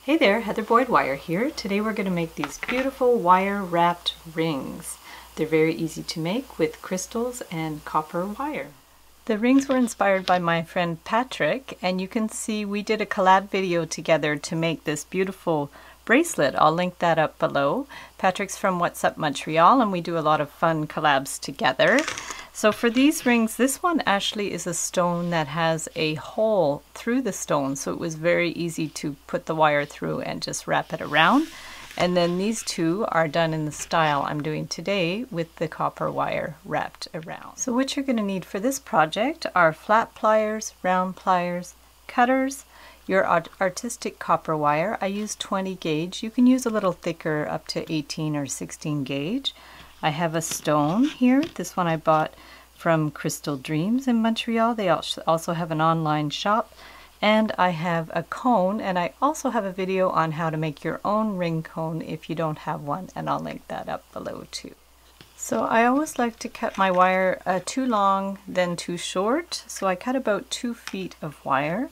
Hey there, Heather Boyd Wire here. Today we're going to make these beautiful wire wrapped rings. They're very easy to make with crystals and copper wire. The rings were inspired by my friend Patrick, and you can see we did a collab video together to make this beautiful bracelet. I'll link that up below. Patrick's from What's Up Montreal, and we do a lot of fun collabs together. So for these rings, this one actually is a stone that has a hole through the stone, so it was very easy to put the wire through and just wrap it around. And then these two are done in the style I'm doing today with the copper wire wrapped around. So what you're going to need for this project are flat pliers, round pliers, cutters, your artistic copper wire. I use 20 gauge. You can use a little thicker up to 18 or 16 gauge. I have a stone here. This one I bought from Crystal Dreams in Montreal. They also have an online shop. And I have a cone, and I also have a video on how to make your own ring cone if you don't have one, and I'll link that up below too. So I always like to cut my wire too long than too short, so I cut about 2 feet of wire.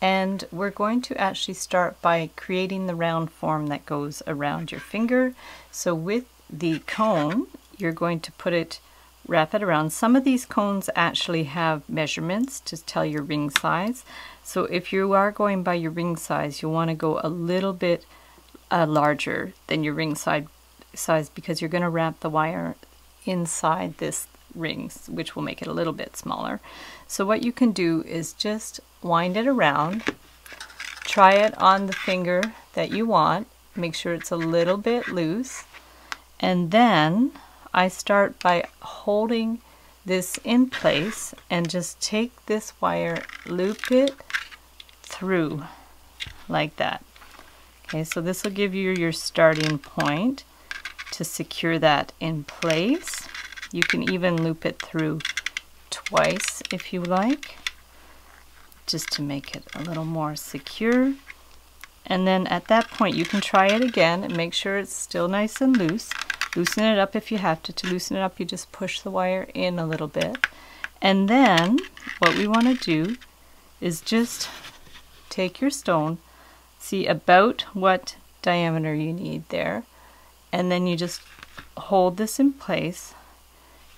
And we're going to actually start by creating the round form that goes around your finger. So with the cone, you're going to wrap it around. Some of these cones actually have measurements to tell your ring size. So if you are going by your ring size, you'll want to go a little bit larger than your ring size because you're going to wrap the wire inside this ring, which will make it a little bit smaller. So what you can do is just wind it around, try it on the finger that you want, make sure it's a little bit loose, and then I start by holding this in place and just take this wire, loop it through like that. Okay, so this will give you your starting point to secure that in place. You can even loop it through twice if you like, just to make it a little more secure. And then at that point you can try it again and make sure it's still nice and loose. Loosen it up if you have to. To loosen it up, you just push the wire in a little bit. And then what we want to do is just take your stone, see about what diameter you need there, and then you just hold this in place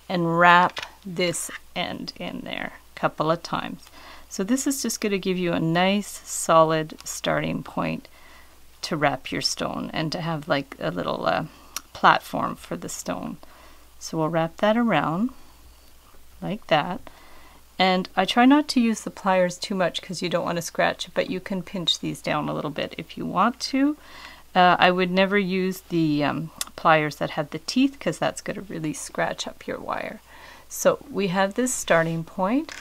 and wrap this end in there a couple of times. So this is just going to give you a nice solid starting point to wrap your stone and to have like a little platform for the stone. So we'll wrap that around like that. And I try not to use the pliers too much because you don't want to scratch it, but you can pinch these down a little bit if you want to. I would never use the pliers that have the teeth because that's going to really scratch up your wire. So we have this starting point,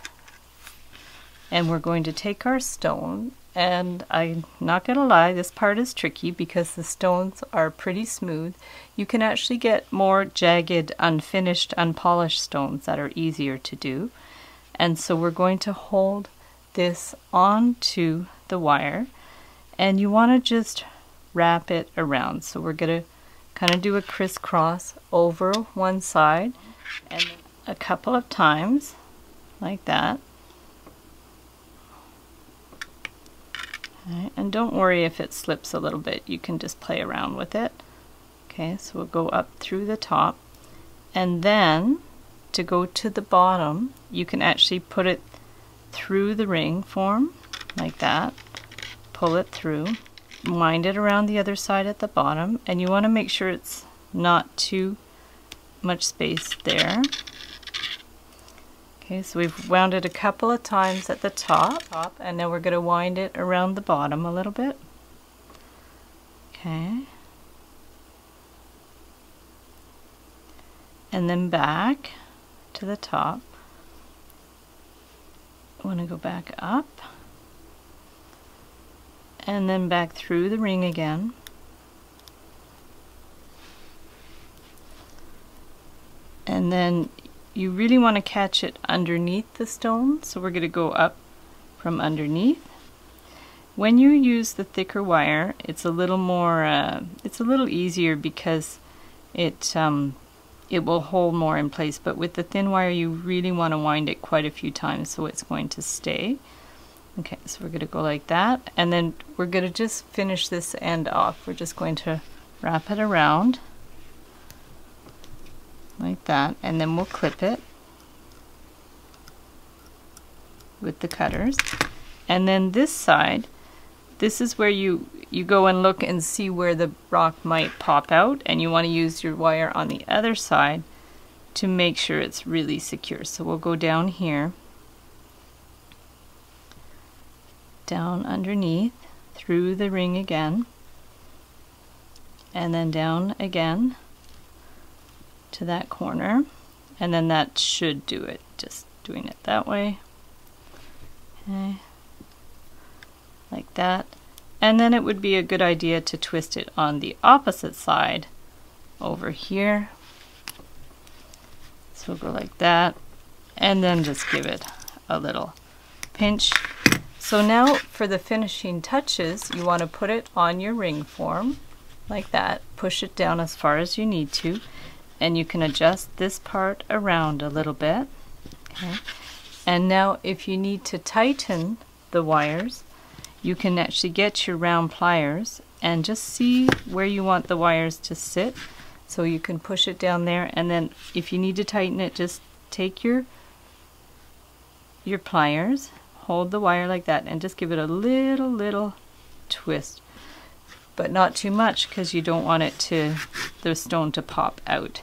and we're going to take our stone, and I'm not going to lie, this part is tricky because the stones are pretty smooth. You can actually get more jagged, unfinished, unpolished stones that are easier to do. And so we're going to hold this onto the wire, and you want to just wrap it around. So we're going to kind of do a crisscross over one side and a couple of times like that. Right, and don't worry if it slips a little bit, you can just play around with it. Okay, so we'll go up through the top, and then to go to the bottom, you can actually put it through the ring form like that, pull it through, wind it around the other side at the bottom, and you want to make sure it's not too much space there. Okay, so we've wound it a couple of times at the top, and now we're going to wind it around the bottom a little bit. Okay. And then back to the top. I want to go back up, and then back through the ring again. And then you really want to catch it underneath the stone, so we're going to go up from underneath. When you use the thicker wire, it's a little more, it's a little easier because it will hold more in place, but with the thin wire you really want to wind it quite a few times so it's going to stay. Okay, so we're going to go like that, and then we're going to just finish this end off. We're just going to wrap it around like that, and then we'll clip it with the cutters. And then this side, this is where you go and look and see where the rock might pop out, and you want to use your wire on the other side to make sure it's really secure. So we'll go down here, down underneath, through the ring again, and then down again to that corner, and then that should do it. Just doing it that way. Okay, like that. And then it would be a good idea to twist it on the opposite side over here. So we'll go like that, and then just give it a little pinch. So now for the finishing touches, you want to put it on your ring form like that. Push it down as far as you need to, and you can adjust this part around a little bit. Okay. And now if you need to tighten the wires, you can actually get your round pliers and just see where you want the wires to sit. So you can push it down there, and then if you need to tighten it, just take your pliers, hold the wire like that, and just give it a little twist, but not too much, because you don't want it the stone to pop out.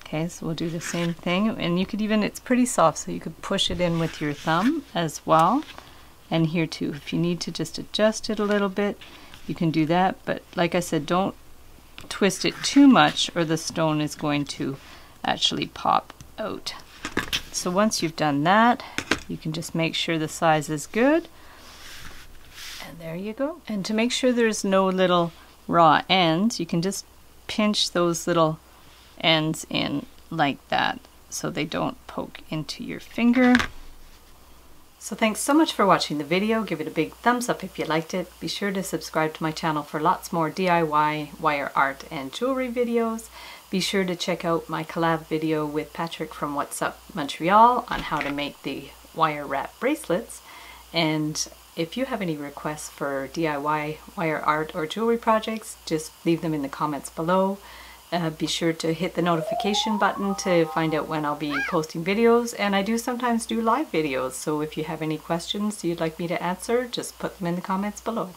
Okay, so we'll do the same thing, and you could even, it's pretty soft, so you could push it in with your thumb as well. And here too, if you need to just adjust it a little bit, you can do that, but like I said, don't twist it too much or the stone is going to actually pop out. So once you've done that, you can just make sure the size is good, and there you go. And to make sure there's no little raw ends, you can just pinch those little ends in like that so they don't poke into your finger. So thanks so much for watching the video. Give it a big thumbs up if you liked it. Be sure to subscribe to my channel for lots more DIY, wire art, and jewelry videos. Be sure to check out my collab video with Patrick from What's Up Montreal on how to make the wire wrap bracelets. And if you have any requests for DIY, wire art, or jewelry projects, just leave them in the comments below. Be sure to hit the notification button to find out when I'll be posting videos, and I do sometimes do live videos, so if you have any questions you'd like me to answer, just put them in the comments below.